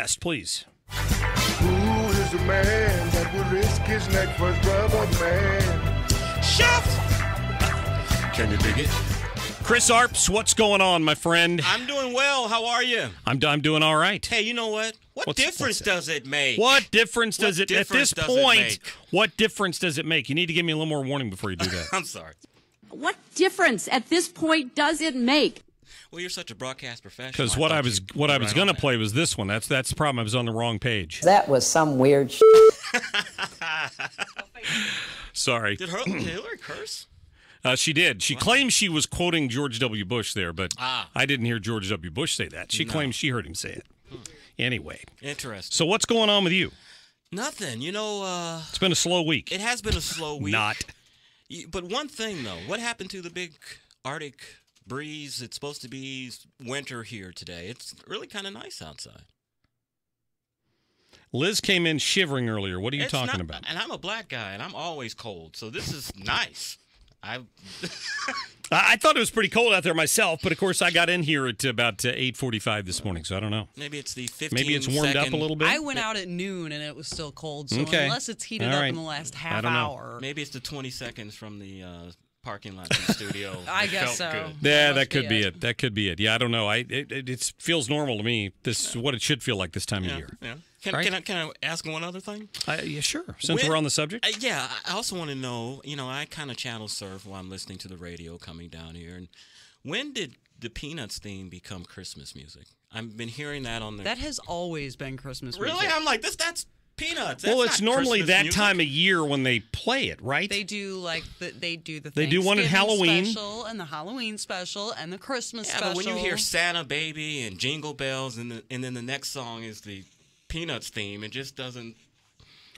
guest, please. Who is the man that would risk his neck for his brother, man? Chef! Can you dig it? Chris Arps, what's going on, my friend? I'm doing well. How are you? I'm doing all right. Hey, you know what? What difference does it make? What difference does it at this point? What difference does it make? You need to give me a little more warning before you do that. I'm sorry. What difference at this point does it make? Well, you're such a broadcast professional. Because what I was going to play was this one. That's the problem. I was on the wrong page. That was some weird Sorry. Did Hillary curse? She did. She claims she was quoting George W. Bush there, but I didn't hear George W. Bush say that. She claims she heard him say it. Anyway. Interesting. So what's going on with you? Nothing. You know, it's been a slow week. It has been a slow week. Not. But one thing, though. What happened to the big Arctic breeze? It's supposed to be winter here today. It's really kind of nice outside. Liz came in shivering earlier. What are you talking about? And I'm a black guy, and I'm always cold, so this is nice. I thought it was pretty cold out there myself, but of course I got in here at about 8:45 this morning, so I don't know. Maybe it's the 15 Maybe it's warmed up a little bit. I went out at noon and it was still cold, so unless it's heated up in the last half hour. Maybe it's the 20 seconds from the parking lot to the studio. I guess so. Good. Yeah, that could be it. That could be it. Yeah, I don't know. It feels normal to me. This is what it should feel like this time of year. Yeah. Can I ask one other thing? Yeah, sure. Since we're on the subject. Yeah, I also want to know, I kind of channel surf while I'm listening to the radio coming down here. And when did the Peanuts theme become Christmas music? I've been hearing that on the... That has always been Christmas music. Really? I'm like, that's Peanuts. That's well, it's normally Christmas that music. time of year when they play it, right? They do they do one at Halloween special and the Halloween special and the Christmas special. But when you hear Santa Baby and Jingle Bells and then the next song is the Peanuts theme, it just doesn't.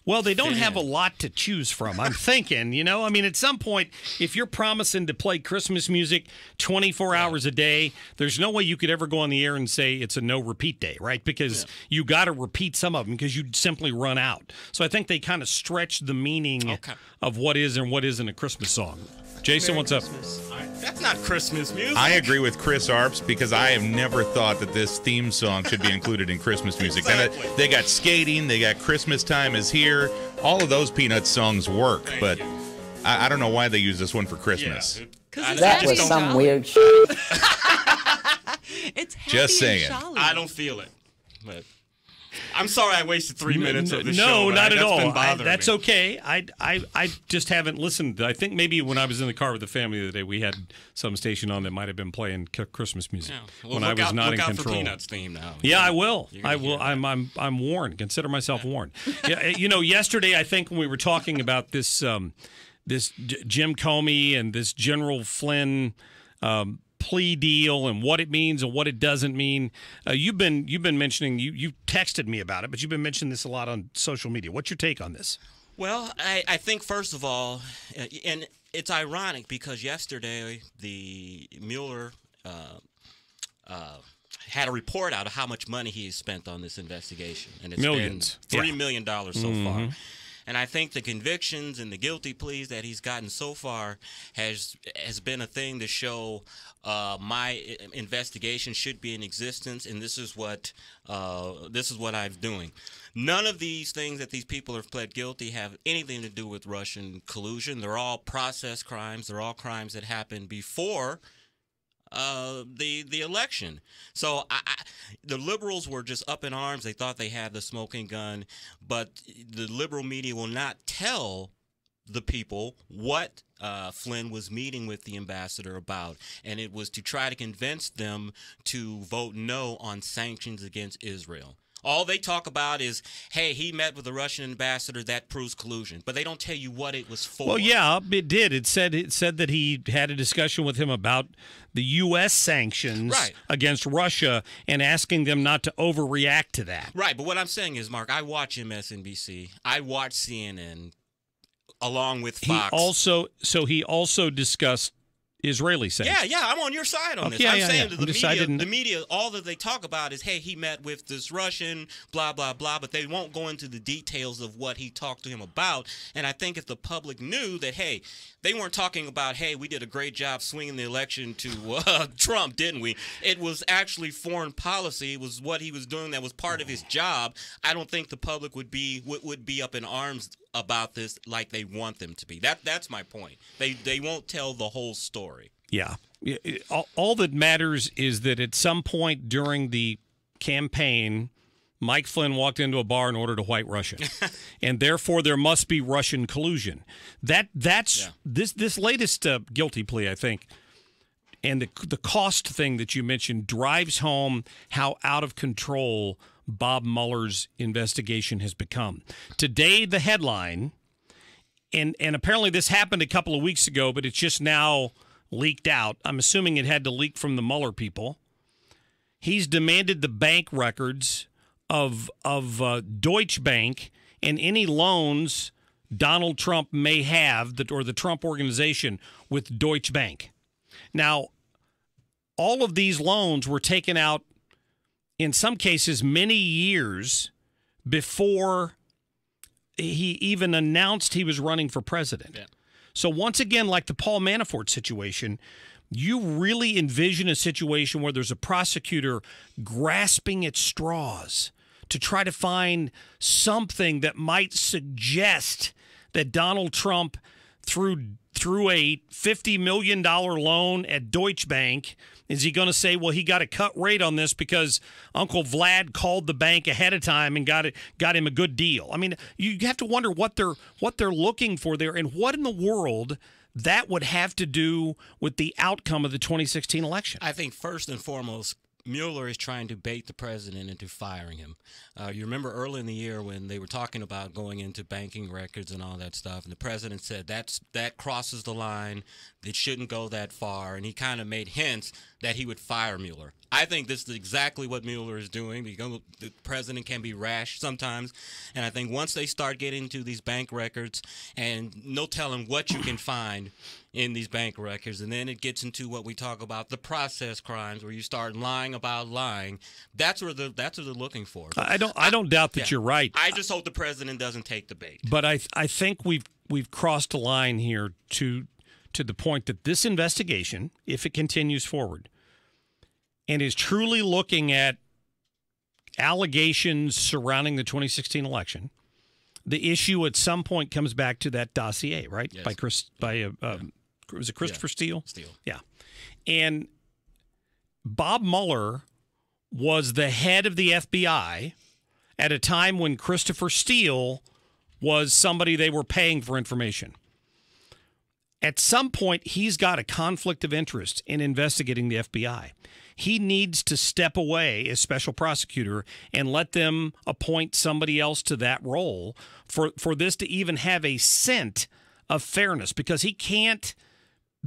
Well, they don't have a lot to choose from. I'm thinking, I mean, at some point, if you're promising to play Christmas music 24 hours a day, there's no way you could ever go on the air and say it's a no repeat day, right? Because you got to repeat some of them because you'd simply run out. So I think they kind of stretch the meaning of what is and what isn't a Christmas song. Jason, what's up? That's not Christmas music. I agree with Chris Arps because I have never thought that this theme song should be included in Christmas music. Exactly. They got skating, they got Christmas Time is Here. All of those Peanuts songs work, but I don't know why they use this one for Christmas. Yeah. That was some weird It's happy Just saying. and jolly. I don't feel it. But I'm sorry I wasted 3 minutes of the show. No, not at all. That's me. Okay. I just haven't listened. I think maybe when I was in the car with the family the other day, we had some station on that might have been playing Christmas music when I was not in control. Look out for Peanuts theme now. Yeah, I will. I will. I'm warned. Consider myself warned. Yeah, yesterday I think when we were talking about this Jim Comey and this General Flynn plea deal and what it means and what it doesn't mean. You've been mentioning you texted me about it, but you've been mentioning this a lot on social media. What's your take on this? Well, I think first of all, and it's ironic because yesterday the Mueller had a report out of how much money he has spent on this investigation, and it's Millions. been $3 million so far. And I think the convictions and the guilty pleas that he's gotten so far has been a thing to show my investigation should be in existence, and this is what I'm doing. None of these things that these people have pled guilty have anything to do with Russian collusion. They're all process crimes. They're all crimes that happened before the election. So the liberals were just up in arms. They thought they had the smoking gun, but the liberal media will not tell the people what Flynn was meeting with the ambassador about, and it was to try to convince them to vote no on sanctions against Israel. All they talk about is, hey, he met with the Russian ambassador, that proves collusion. But they don't tell you what it was for. Well, yeah, it did. It said that he had a discussion with him about the U.S. sanctions against Russia and asking them not to overreact to that. Right, but what I'm saying is, Mark, I watch MSNBC. I watch CNN along with Fox. He also discussed Israeli say. Yeah, I'm on your side on this. Yeah, I'm yeah, saying yeah. that the media, all that they talk about is, hey, he met with this Russian, blah, blah, blah, but they won't go into the details of what he talked to him about. And I think if the public knew that, hey, they weren't talking about, hey, we did a great job swinging the election to Trump, didn't we? It was actually foreign policy. It was what he was doing that was part of his job. I don't think the public would be up in arms about this like they want them to be. That's my point. They won't tell the whole story. Yeah. All that matters is that at some point during the campaign, Mike Flynn walked into a bar and ordered a White Russian, and therefore there must be Russian collusion. That's this latest guilty plea, I think, and the cost thing that you mentioned drives home how out of control Bob Mueller's investigation has become. Today, the headline, and apparently this happened a couple of weeks ago, but it's just now leaked out. I'm assuming it had to leak from the Mueller people. He's demanded the bank records of Deutsche Bank and any loans Donald Trump may have, or the Trump organization, with Deutsche Bank. Now, all of these loans were taken out, in some cases, many years before he even announced he was running for president. Yeah. So once again, like the Paul Manafort situation, you really envision a situation where there's a prosecutor grasping at straws to try to find something that might suggest that Donald Trump, through a $50 million loan at Deutsche Bank, is he going to say, well, he got a cut rate on this because Uncle Vlad called the bank ahead of time and got him a good deal? I mean, you have to wonder what they're looking for there, and what in the world that would have to do with the outcome of the 2016 election. I think first and foremost, Mueller is trying to bait the president into firing him. You remember early in the year when they were talking about going into banking records and all that stuff, and the president said that crosses the line. It shouldn't go that far, and he kind of made hints that he would fire Mueller. I think this is exactly what Mueller is doing, because the president can be rash sometimes, and I think once they start getting into these bank records, and no telling what you can find in these bank records, and then it gets into what we talk about, the process crimes, where you start lying about lying. That's what they're looking for. I don't doubt that you're right. I just hope the president doesn't take the bait. But I think we've crossed a line here to the point that this investigation, if it continues forward, and is truly looking at allegations surrounding the 2016 election, the issue at some point comes back to that dossier, right? Yes. Was it Christopher Steele? Steele. Yeah. And Bob Mueller was the head of the FBI at a time when Christopher Steele was somebody they were paying for information. At some point, he's got a conflict of interest in investigating the FBI. He needs to step away as special prosecutor and let them appoint somebody else to that role for this to even have a scent of fairness, because he can't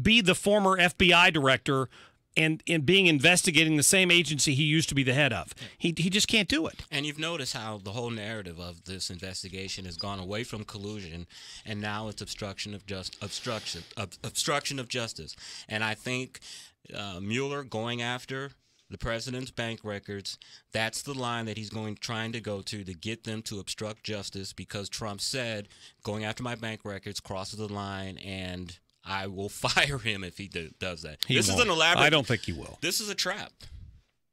be the former FBI director and being investigating the same agency he used to be the head of. He just can't do it. And you've noticed how the whole narrative of this investigation has gone away from collusion, and now it's obstruction of justice. And I think Mueller going after the president's bank records, that's the line that he's trying to go to get them to obstruct justice, because Trump said going after my bank records crosses the line, and I will fire him if he does that. This is an elaborate. I don't think he will. This is a trap.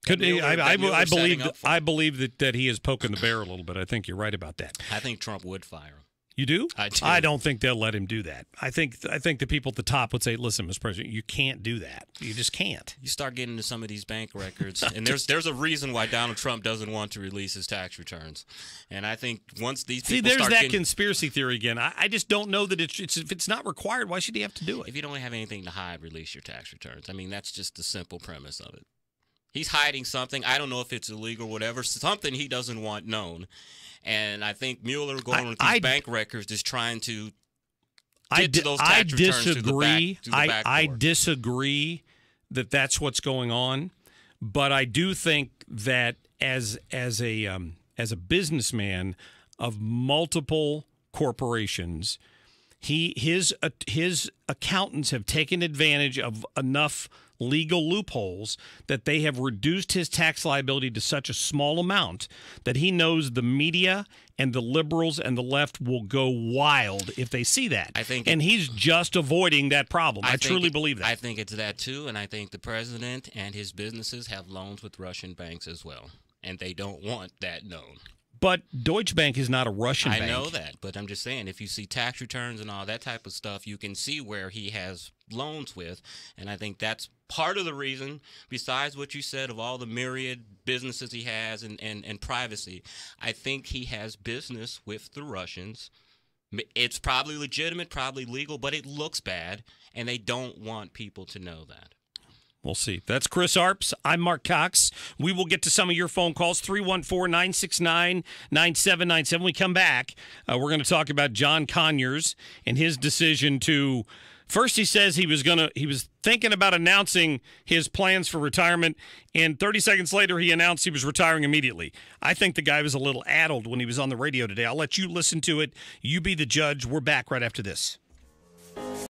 I believe that he is poking the bear a little bit. I think you're right about that. I think Trump would fire him. You do? I do. I don't think they'll let him do that. I think the people at the top would say, "Listen, Mr. President, you can't do that. You just can't." You start getting into some of these bank records, and there's a reason why Donald Trump doesn't want to release his tax returns. And I think once these people there's start that conspiracy theory again. I just don't know that if it's not required, why should he have to do it? If you don't have anything to hide, release your tax returns. I mean, that's just the simple premise of it. He's hiding something. I don't know if it's illegal or whatever. Something he doesn't want known. And I think Mueller going with these bank records is trying to get to those tax returns through the back door. I disagree that that's what's going on, but I do think that as a businessman of multiple corporations, his accountants have taken advantage of enough legal loopholes that they have reduced his tax liability to such a small amount that he knows the media and the liberals and the left will go wild if they see that. And he's just avoiding that problem. I truly believe that. I think it's that too, and I think the president and his businesses have loans with Russian banks as well, and they don't want that known. But Deutsche Bank is not a Russian bank. I know that, but I'm just saying, if you see tax returns and all that type of stuff, you can see where he has loans with, and I think that's part of the reason, besides what you said of all the myriad businesses he has and privacy. I think he has business with the Russians. It's probably legitimate, probably legal, but it looks bad, and they don't want people to know that. We'll see. That's Chris Arps. I'm Mark Cox. We will get to some of your phone calls, 314-969-9797. When we come back, we're going to talk about John Conyers and his decision to, first he says he was thinking about announcing his plans for retirement, and 30 seconds later he announced he was retiring immediately. I think the guy was a little addled when he was on the radio today. I'll let you listen to it. You be the judge. We're back right after this.